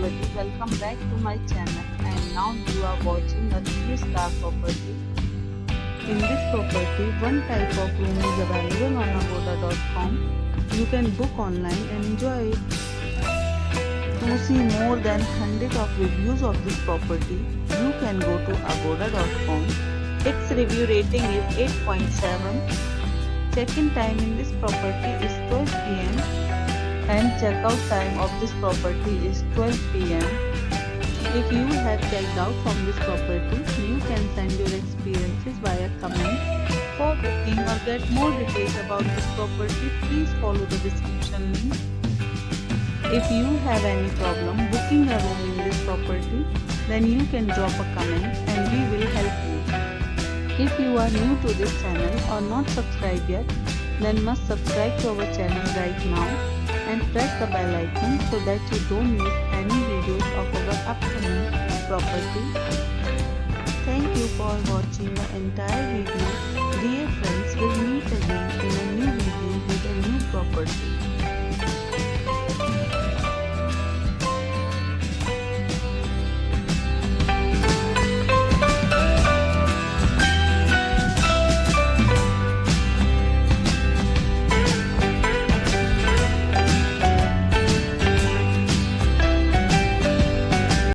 everybody, welcome back to my channel, and now you are watching a 3-star property. In this property, one type of room is available on agoda.com. You can book online and enjoy it. To see more than 100 of reviews of this property, you can go to agoda.com. Its review rating is 8.7. Check-in time in this property is 12 p.m. and check-out time of this property is 12 p.m. If you have checked out from this property, you can send your experiences via comment. For booking or get more details about this property, please follow the description link. If you have any problem booking a room in this property, then you can drop a comment and we will help you. If you are new to this channel or not subscribed yet, then must subscribe to our channel right now and press the bell icon so that you don't miss any videos of our upcoming property. Thank you for watching the entire video.